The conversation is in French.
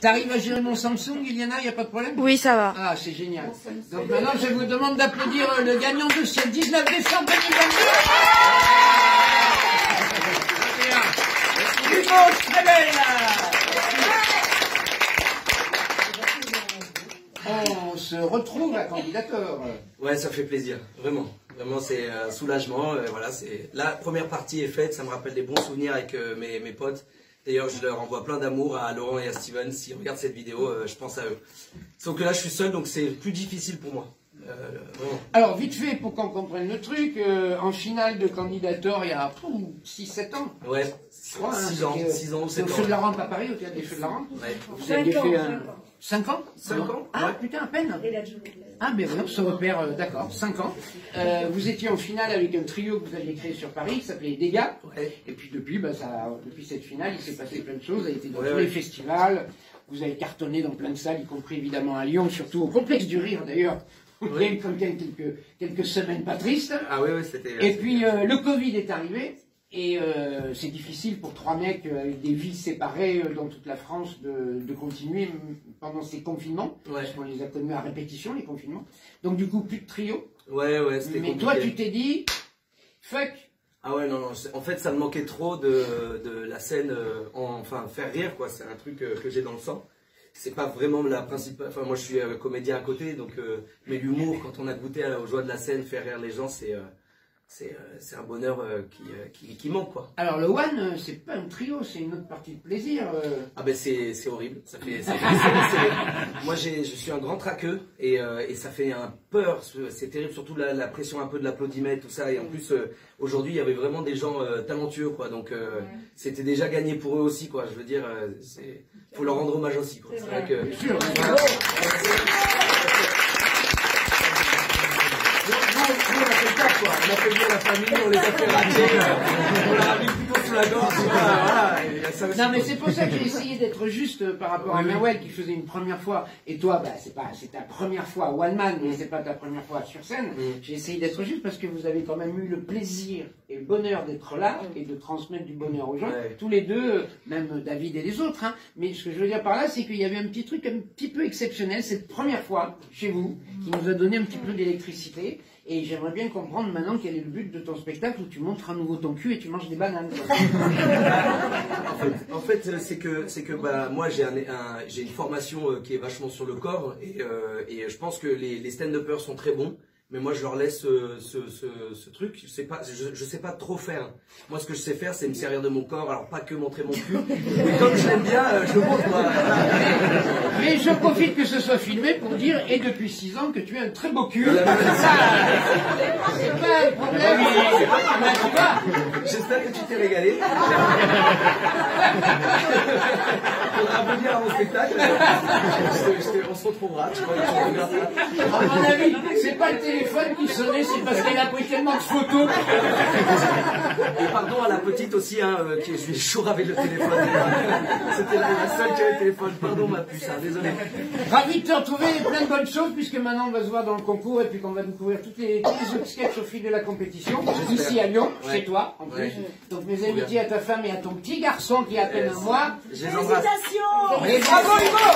T'arrives à gérer mon Samsung, Iliana, il n'y a pas de problème? Oui, ça va. Ah, c'est génial. Donc maintenant, je vous demande d'applaudir le gagnant de ce 19 décembre 2022. Hugo Schrebel. On se retrouve à Candidator. Ouais, ça fait plaisir, vraiment. Vraiment, c'est un soulagement. Voilà, c'est la première partie est faite. Ça me rappelle des bons souvenirs avec mes potes. D'ailleurs, je leur envoie plein d'amour à Laurent et à Steven. S'ils regardent cette vidéo, je pense à eux. Sauf que là, je suis seul, donc c'est plus difficile pour moi. Vraiment. Alors, vite fait, pour qu'on comprenne le truc, en finale de Candidator, il y a 6-7 ans. Ouais, 6 ans, 6 ans ou 7 ans. Au Feu de la Rampe à Paris, au Théâtre des Feux de la Rampe. Ouais. Vous aviez fait 5 ans? 5 ans. Ah, ouais. putain, à peine. Ah, ben oui, on se repère, d'accord, 5 ans. Vous étiez en finale avec un trio que vous aviez créé sur Paris, qui s'appelait Dégâts. Ouais. Et puis depuis, depuis cette finale, il s'est passé plein de choses. Vous avez été dans tous les festivals, vous avez cartonné dans plein de salles, y compris évidemment à Lyon, surtout au Complexe du Rire d'ailleurs. Vous avez comme quelques semaines pas tristes. Ah oui, c'était... Et puis le Covid est arrivé. Et c'est difficile pour 3 mecs avec des vies séparées dans toute la France de continuer pendant ces confinements. Ouais. Parce qu'on les a connus à répétition, les confinements. Donc du coup, plus de trio. Ouais, c'était compliqué. Mais toi, tu t'es dit, fuck. Ah ouais, non, en fait, ça me manquait trop de la scène, enfin, faire rire, quoi. C'est un truc que j'ai dans le sang. C'est pas vraiment la principale... Enfin, moi, je suis comédien à côté, donc... mais l'humour, quand on a goûté aux joies de la scène, faire rire les gens, c'est un bonheur qui manque, quoi. Alors le One, c'est pas un trio, c'est une autre partie de plaisir. Ah ben c'est horrible. Moi je suis un grand traqueux et ça fait un peur. C'est terrible, surtout la pression un peu de l'applaudimètre, tout ça. Et en plus aujourd'hui il y avait vraiment des gens talentueux, quoi. Donc c'était déjà gagné pour eux aussi, quoi. Je veux dire, faut leur rendre hommage aussi, quoi. C'est vrai que... Bien sûr. On a fait bien la famille, on les a fait rater, on leur a mis plutôt sous la gorge, voilà. Non mais c'est pour ça que j'ai essayé d'être juste par rapport à Nawel qui faisait une première fois, et toi, c'est ta première fois one man, mais c'est pas ta première fois sur scène. J'ai essayé d'être juste parce que vous avez quand même eu le plaisir et le bonheur d'être là et de transmettre du bonheur aux gens, tous les deux, même David et les autres, hein. Mais ce que je veux dire par là, c'est qu'il y avait un petit truc un petit peu exceptionnel, cette première fois chez vous, qui nous a donné un petit peu d'électricité. Et j'aimerais bien comprendre maintenant quel est le but de ton spectacle où tu montres à nouveau ton cul et tu manges des bananes. En fait, c'est que moi j'ai une formation qui est vachement sur le corps et je pense que les stand-uppers sont très bons. Mais moi je leur laisse ce truc, je sais pas trop faire. Moi ce que je sais faire c'est me servir de mon corps, alors pas que montrer mon cul, mais comme je l'aime bien, je le montre moi. Mais je profite que ce soit filmé pour dire, et depuis 6 ans, que tu as un très beau cul. C'est pas un problème. J'espère que tu t'es régalé. Faudra venir à mon spectacle. On se retrouvera, tu vois, à mon avis, c'est pas le téléphone qui sonnait, c'est parce qu'elle a pris tellement de photos. Et pardon à la petite aussi, hein, je lui ai chaud avec le téléphone. C'était la seule qui avait le téléphone. Pardon ma puce, hein, désolé. Ravi de te retrouver, plein de bonnes choses, puisque maintenant on va se voir dans le concours et puis qu'on va découvrir tous les autres sketchs au fil de la compétition. Ici à Lyon, chez toi en plus. Donc mes amitiés à ta femme et à ton petit garçon qui a à peine un mois. Je les embrasse. Et bravo Hugo!